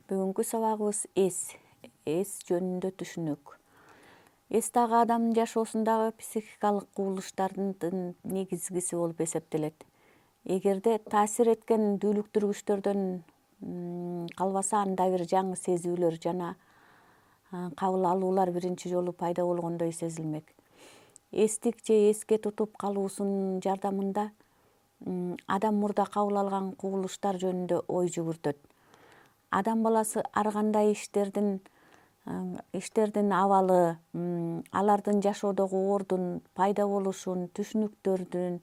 Бүгүнкү сабагыбыз эс жөнүндө түшүнөк. Эс дагы адамдын жашоосундагы психикалык кубулуштардын негизгиси болуп эсептелет. Эгерде таасир эткен дүүлүктүргүчтөрдөн калбаса, анда бир жаңы сезүүлөр жана кабыл алуулар биринчи жолу пайда болгондой сезилмек. Эстик же эске тутуп калуусунун жардамында адам мурда кабыл алган кубулуштар жөнүндө ой жүгүртөт. Адам баласы ар кандай иштердин абалы, алардын жашоодогу ордун, пайда болушун, түшүнүктөрдүн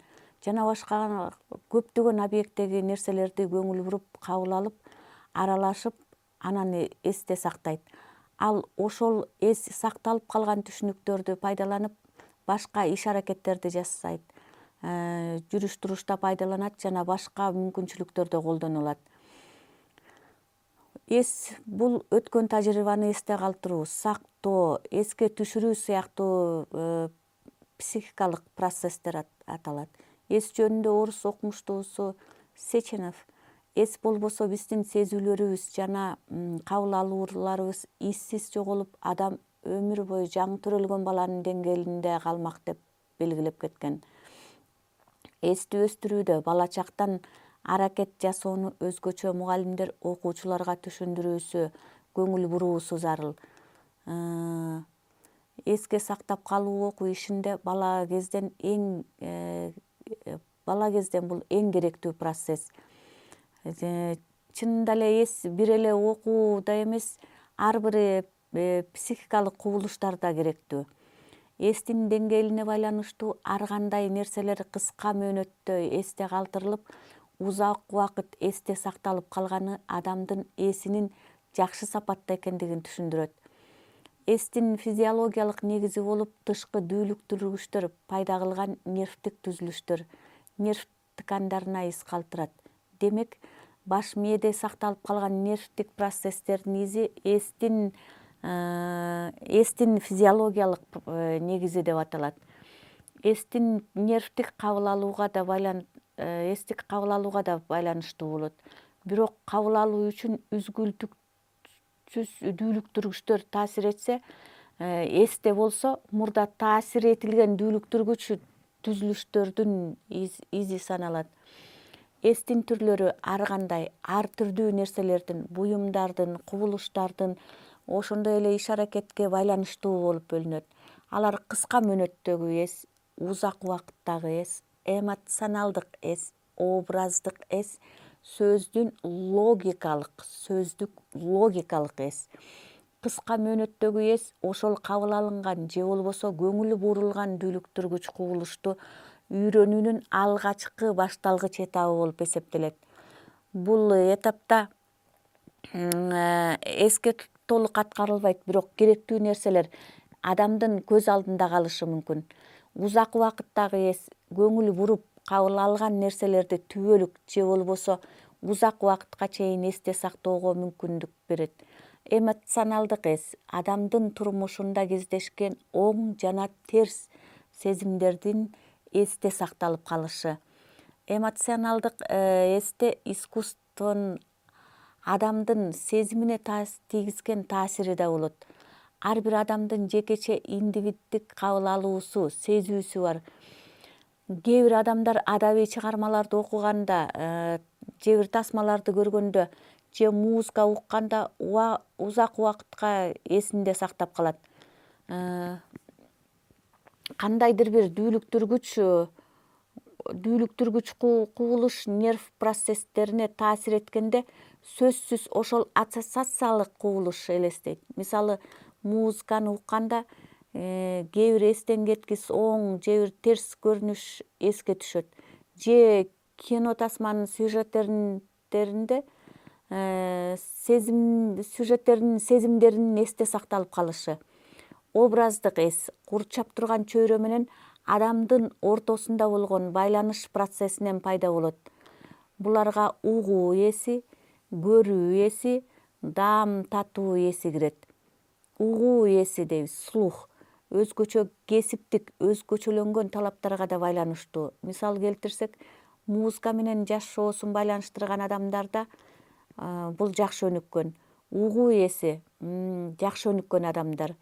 жана башка көптөгөн объекттеги нерселерди көңүл буруп, кабыл алып, аралашып, анан эсте сактайт. Ал ошол эс сакталып калган түшүнүктөрдү пайдаланып, башка иш-аракеттерди жасайт, жүрүш турушта пайдаланат жана башка мүмкүнчүлүктөрдө колдонулат. Эс бул өткөн тажрыйбаны эсте калтыруу, сактоо, эске түшүрүү сыяктуу психикалык процесстер аталат. Эс жөнүндө орус окумуштуусу Сеченов: эс болбосо биздин сезүүлөрүбүз жана кабыл алууларыбыз иссиз жоголуп, адам өмүр бою жаңы төрөлгөн баланын деңгээлинде калмак деп белгилеп кеткен. Эсти өстүрүүдө бала чактан аракет жасоону өзгөчө мугалимдер окуучуларга түшүндүрүүсү, көңүл буруусу зарыл. Эске сактап калуу окуу ишинде бала кезден бул эң керектүү процесс. Чынында эле эс бир эле окууда эмес, ар бир психикалык кубулуштар да керектүү. Эстин деңгээлине байланыштуу ар кандай нерселер кыска мөөнөттө эсте калтырылып, узак убакыт эсте сакталып калганы адамдын эсинин жакшы сапатта экендигин түшүндүрөт. Эстин физиологиялык негизи болуп, тышкы дүүлүктүргүчтөр пайда кылган нервтик түзүлүштөр, нерв ткандарына из калтырат. Демек, баш мээде сакталып калган нервтик процесстердин изи эстин физиологиялык негизи деп аталат. Эстин нервтик кабыл алууга да байланыштуу болот. Бирок кабыл алуу үчүн үзгүлтүксүз дүүлүктүргүчтөр таасир этсе, эсте болсо, мурда таасир этилген дүүлүктүргүч түзүлүштөрдүн изи саналат. Эстин түрлөрү ар кандай, ар түрдүү нерселердин, буюмдардын, кубулуштардын, ошондой эле иш-аракетке байланыштуу болуп бөлүнөт. Алар кыска мөөнөттөгү эс, узак убакыттагы эс, эмоционалдык эс, образдык эс, сөздүк логикалык эс. Кыска мөөнөттөгү эс ошол кабыл алынган же болбосо көңүл бурулган дүүлүктүргүч кубулушту үйрөнүүнүн алгачкы башталгыч этабы болуп эсептелет. Бул этапта эске толук аткарылбайт, бирок керектүү нерселер адамдын көз алдында калышы мүмкүн. Узак убакыттагы эс көңүл буруп, кабыл алган нерселерди түбөлүк же болбосо узак убакытка чейин эсте сактоого мүмкүндүк берет. Эмоционалдык эс адамдын турмушунда кездешкен оң жана терс сезимдердин эсте сакталып калышы. Эмоционалдык эсте искусствонун адамдын сезимине тийгизген таасири да болот. Ар бир адамдын жекече индивиддик кабыл алуусу, сезүүсү бар. Кээ бир адамдар адабий чыгармаларды окуганда, же бир тасмаларды көргөндө, же музыка укканда узак убакытка эсинде сактап калат. Кандайдыр бир дүүлүктүргүч кубулуш нерв процесстерине таасир эткенде, сөзсүз ошол ассоциациялык кубулуш элестейт. Мисалы, музыканы укканда кээ бир эстен кеткис оң же бир терс көрүнүш эске түшөт. Же кино тасманын сюжеттеринин сезимдеринин эсте сакталып калышы. Образдык эс курчап турган чөйрө менен адамдын ортосунда болгон байланыш процессинен пайда болот. Буларга угуу эси, көрүү эси, даам татуу эси кирет. Угуу эси дейбиз, слух өзгөчө кесиптик, өзгөчөлөнгөн талаптарга да байланыштуу. Мисал келтирсек, музыка менен жашоосун байланыштырган адамдарда бул жакшы өнүккөн. угуу эси жакшы өнүккөн адамдар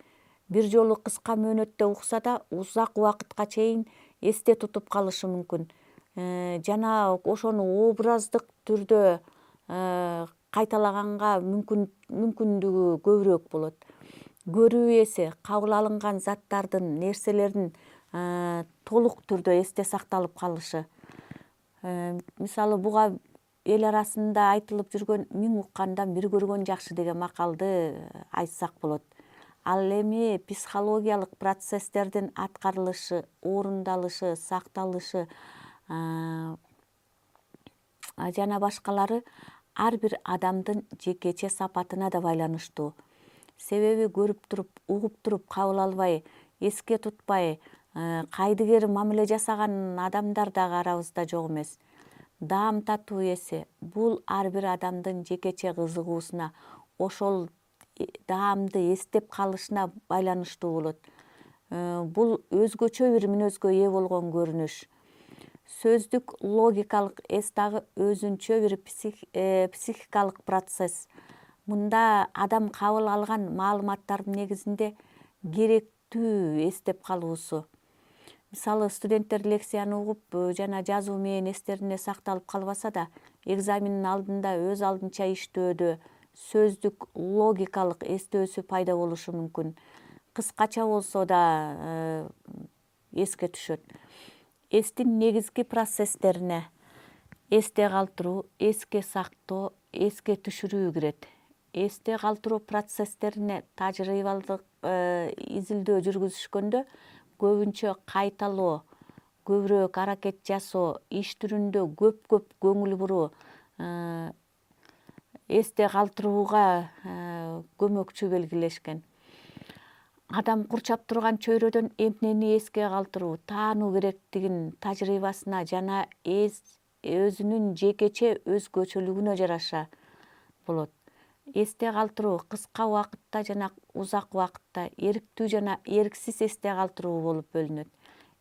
бир жолу кыска мөөнөттө укса да узак убакытка чейин эсте тутуп калышы мүмкүн. Жана ошону образдык түрдө кайталаганга мүмкүндүгү көбүрөөк болот. Көрүү эси кабыл алынган заттардын, нерселердин толук түрдө эсте сакталып калышы. Мисалы буга эл арасында айтылып жүргөн миң уккандан бир көргөн жакшы деген макалды айтсак болот. Ал эми психологиялык процесстердин аткарылышы, орундалышы, сакталышы жана башкалары ар бир адамдын жекече сапатына да байланыштуу. Себеби көрүп туруп, угуп туруп кабыл албай, эске тутпай, кайдыгер мамиле жасаган адамдар дагы арабызда жок эмес. Даам татуу эси бул ар бир адамдын жекече кызыгуусуна, ошол даамды эстеп калышына байланыштуу болот. Бул өзгөчө бир мүнөзгө ээ болгон көрүнүш. Сөздүк логикалык эс дагы өзүнчө бир психикалык процесс. Мында адам кабыл алган маалыматтардын негизинде керектүү эстеп калуусу. Мисалы студенттер лекцияны угуп жана жазуу менен эстерине сакталып калбаса да, экзамендин алдында өз алдынча иштөөдө сөздүк логикалык эстөөсү пайда болушу мүмкүн. Кыскача болсо да эске түшөт. Эстин негизги процесстерине эсте калтыруу, эске сактоо, эске түшүрүү кирет. Эсте калтыруу процесстерине тажрыйбалык изилдөө жүргүзүшкөндө көбүнчө кайталоо, көбүрөөк аракет жасоо, иш түрүндө көп көңүл буруу эсте калтырууга көмөкчү белгилешкен. Адам курчап турган чөйрөдөн эмнени эске калтыруу, таануу керектигин тажрыйбасына жана өзүнүн жекече өзгөчөлүгүнө жараша болот. Эсте калтыруу кыска убакытта жана узак убакытта, эрктүү жана эрксиз эсте калтыруу болуп бөлүнөт.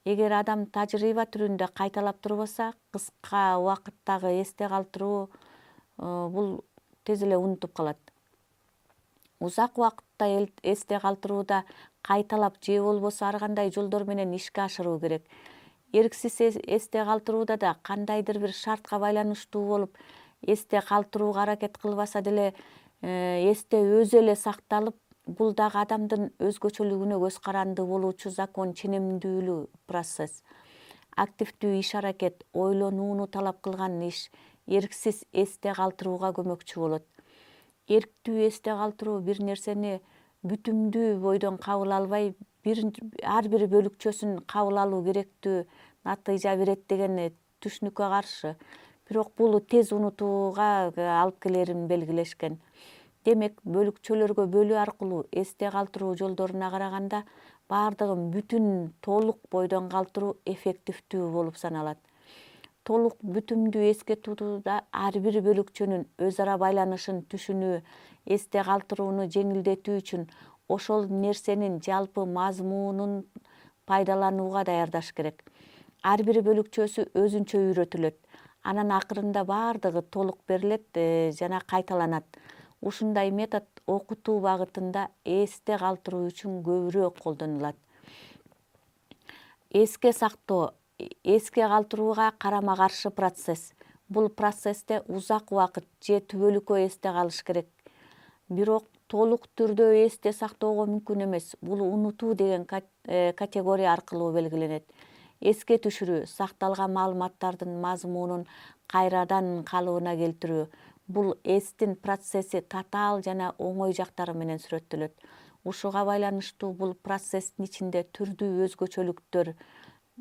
Эгер адам тажрыйба түрүндө кайталап турбаса, кыска убакыттагы эсте калтыруу бул тез эле унутуп калат. Узак убакытта эсте калтырууда кайталап же болбосо ар кандай жолдор менен ишке ашыруу керек. Эрксиз эсте калтырууда да кандайдыр бир шартка байланыштуу болуп, эсте калтырууга аракет кылбаса деле эсте өзү эле сакталып, бул дагы адамдын өзгөчөлүгүнө көз каранды болуучу закон ченемдүүлүү процесс. Активдүү иш аракет, ойлонууну талап кылган иш эрксиз эсте калтырууга көмөкчү болот. Эрктүү эсте калтыруу бир нерсени бүтүмдүү бойдон кабыл албай, ар бир бөлүкчөсүн кабыл алуу керектүү натыйжа берет деген түшүнүккө каршы. Бирок бул тез унутууга алып келерин белгилешкен. Демек, бөлүкчөлөргө бөлүү аркылуу эсте калтыруу жолдоруна караганда баардыгын бүтүн, толук бойдон калтыруу эффективдүү болуп саналат. Толук бүтүмдүү эске тутууда ар бир бөлүкчөнүн өз ара байланышын түшүнүү, эсте калтырууну жеңилдетүү үчүн ошол нерсенин жалпы мазмунун пайдаланууга даярдаш керек. Ар бир бөлүкчөсү өзүнчө үйрөтүлөт. Анан акырында баардыгы толук берилет жана кайталанат. Ушундай метод окутуу багытында эсте калтыруу үчүн көбүрөөк колдонулат. Эске сактоо эске калтырууга карама каршы процесс. Бул процессте узак убакыт же түбөлүккө эсте калыш керек. Бирок толук түрдө эсте сактоого мүмкүн эмес. Бул унутуу деген категория аркылуу белгиленет. Эске түшүрүү сакталган маалыматтардын мазмунун кайрадан калыбына келтирүү. Бул эстин процесси татаал жана оңой жактары менен сүрөттөлөт. Ушуга байланыштуу бул процесстин ичинде түрдүү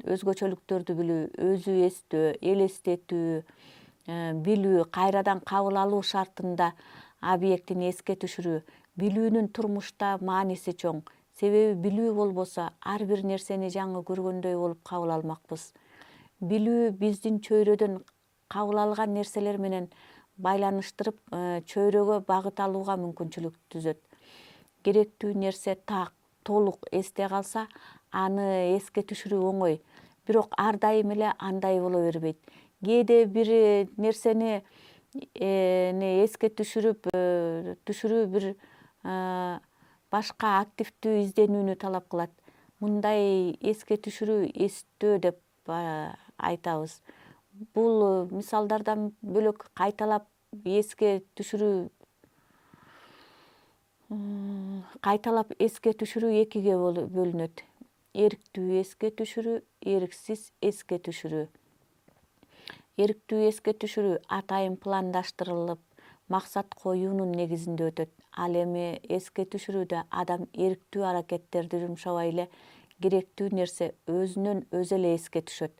өзгөчөлүктөрдү билүү, өзү эстөө, элестетүү, билүү, кайрадан кабыл алуу шартында объектини эске түшүрүү. Билүүнүн турмушта мааниси чоң. Себеби билүү болбосо ар бир нерсени жаңы көргөндөй болуп кабыл алмакпыз. Билүү биздин чөйрөдөн кабыл алган нерселер менен байланыштырып, чөйрөгө багыт алууга мүмкүнчүлүк түзөт. Керектүү нерсе так, толук эсте калса, аны эске түшүрүү оңой. Бирок ар дайым эле андай боло бербейт. Кээде бир нерсени эске түшүрүү бир башка активдүү изденүүнү талап кылат. Мындай эске түшүрүү эстөө деп айтабыз. Бул мисалдардан бөлөк кайталап эске түшүрүү экиге бөлүнөт. Эрктүү эске түшүрүү, эрксиз эске түшүрүү. Эрктүү эске түшүрүү атайын пландаштырылып, максат коюунун негизинде өтөт. Ал эми эске түшүрүүдө адам эрктүү аракеттерди жумшабай эле керектүү нерсе өзүнөн өзү эле эске түшөт.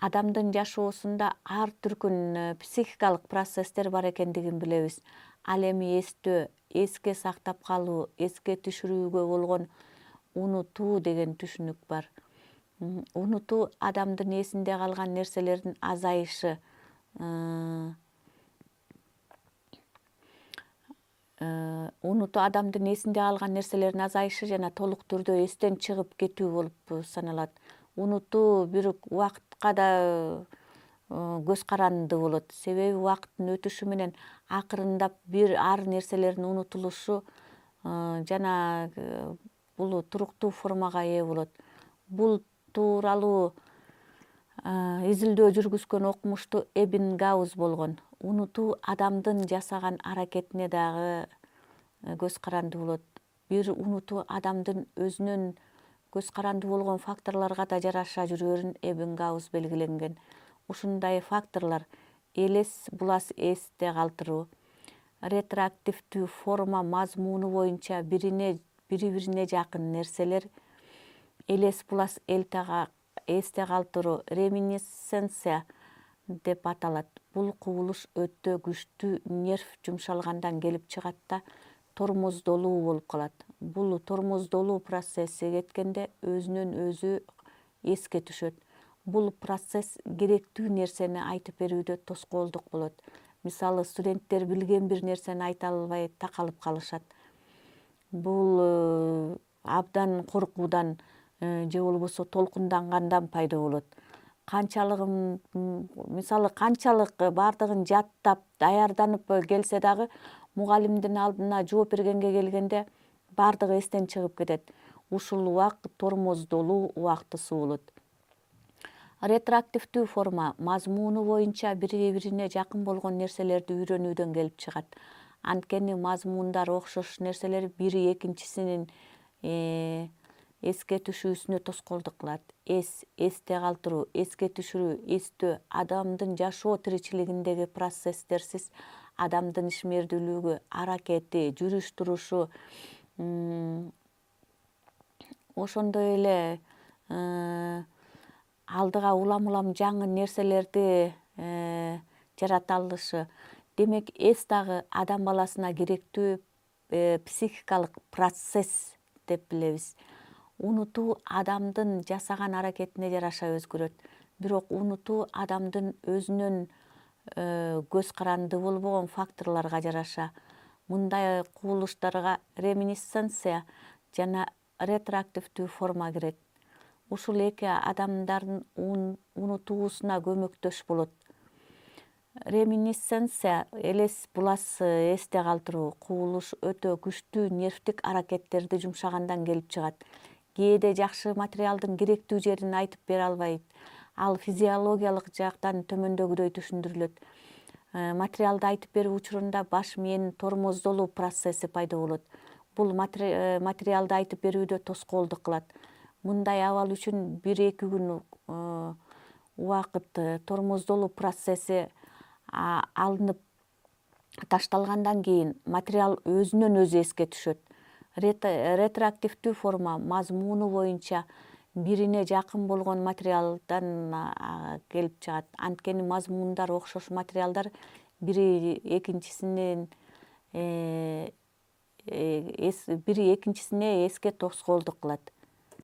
Адамдын жашоосунда ар түркүн психикалык процесстер бар экендигин билебиз. Ал эми эстөө, эске сактап калуу, эске түшүрүүгө болгон унутуу деген түшүнүк бар. Унутуу адамдын эсинде калган нерселердин азайышы, жана толук түрдө эстен чыгып кетүү болуп саналат. Унутуу бир убакытка да көз каранды болот. Себеби убакыттын өтүшү менен акырындап ар нерселердин унутулушу жана бул туруктуу формага ээ болот. Бул тууралуу изилдөө жүргүзгөн окумуштуу Эббингауз болгон. Унутуу адамдын жасаган аракетине дагы көз каранды болот. Бир унутуу адамдын өзүнөн көз каранды болгон факторлорго да жараша жүрөрүн Эббингауз белгиленген. Ушундай факторлор элес булас эсте калтыруу, ретроактивдүү форма мазмуну боюнча бири-бирине жакын нерселер, элес булас эсте калтыруу, реминисценция деп аталат. Бул кубулуш өтө күчтүү нерв жумшалгандан келип чыгат да тормоздолуу болуп калат. Бул тормоздолуу процесси кеткенде өзүнөн өзү эске түшөт. Бул процесс керектүү нерсени айтып берүүдө тоскоолдук болот. Мисалы, студенттер билген бир нерсени айта албай такалып калышат. Бул абдан коркуудан же болбосо толкундангандан пайда болот. Мисалы канчалык баардыгын жаттап, даярданып келсе дагы мугалимдин алдына жооп бергенге келгенде баардыгы эстен чыгып кетет. Ушул убак тормоздолуу убактысы болот. Ретроактивдүү форма мазмуну боюнча бири-бирине жакын болгон нерселерди үйрөнүүдөн келип чыгат. Анткени мазмундар окшош нерселер бири экинчисинин эске түшүүсүнө тоскоолдук кылат. Эсте калтыруу, эске түшүрүү, эстөө адамдын жашоо тиричилигиндеги процесстерсиз адамдын ишмердүүлүгү, аракети, жүрүш турушу, ошондой эле алдыга улам жаңы нерселерди жарата алышы. Демек, эс дагы адам баласына керектүү психикалык процесс деп билебиз. Унутуу адамдын жасаган аракетине жараша өзгөрөт. Бирок унутуу адамдын өзүнөн көз каранды болбогон факторлорго жараша. Мындай кубулуштарга реминисценция жана ретроактивдүү форма кирет. Ушул эки адамдардын унутуусуна көмөктөш болот. Реминисценция элес булас эсте калтыруу, кубулуш өтө күчтүү нервтик аракеттерди жумшагандан келип чыгат. Кээде жакшы материалдын керектүү жерин айтып бере албайт. Ал физиологиялык жактан төмөндөгүдөй түшүндүрүлөт. Материалды айтып берүү учурунда баш мээнин тормоздолуу процесси пайда болот. Бул материалды айтып берүүдө тоскоолдук кылат. Мындай абал үчүн 1-2 күн убакыт тормоздолуу процесси алынып ташталгандан кийин материал өзүнөн өзү эске түшөт. Ретроактивдүү форма мазмуну боюнча бирине жакын болгон материалдан келип чыгат. Анткени мазмундар окшош материалдар бири экинчисине эске тоскоолдук кылат.